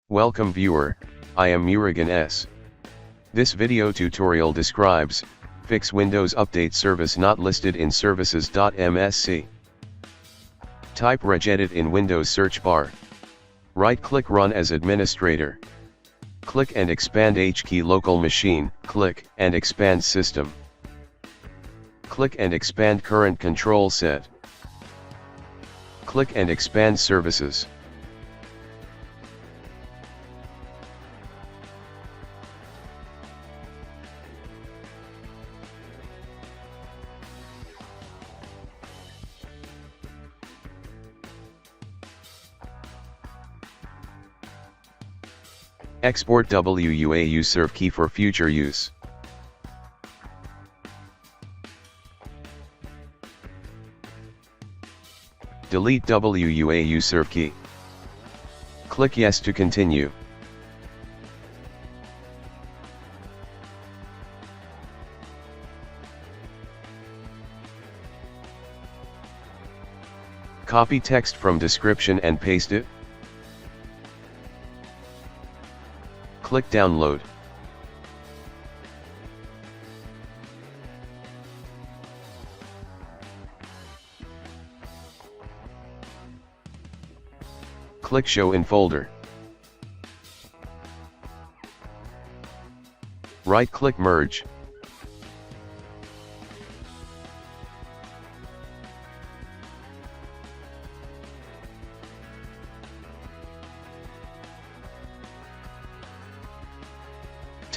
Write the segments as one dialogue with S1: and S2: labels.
S1: Welcome viewer, I am Murugan S. This video tutorial describes, fix Windows Update service not listed in services.msc. Type regedit in Windows search bar. Right-click Run as administrator. Click and expand H-key local machine, click and expand system. Click and expand current control set. Click and expand services. Export WUAU serve key for future use. Delete WUAU serve key. Click Yes to continue. Copy text from description and paste it. Click Download. Click Show in folder. Right-click Merge.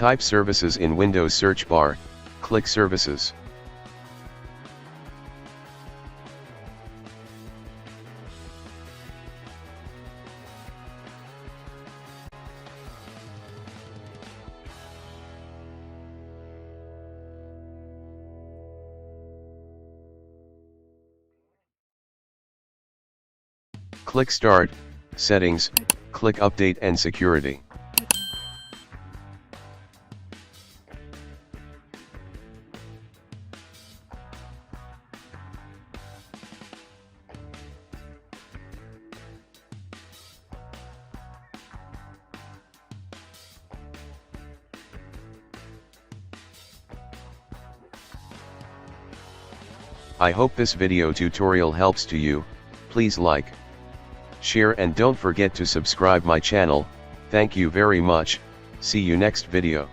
S1: Type Services in Windows search bar, click Services. Click Start, Settings, click Update and Security. I hope this video tutorial helps to you. Please like, share and don't forget to subscribe my channel. Thank you very much. See you next video.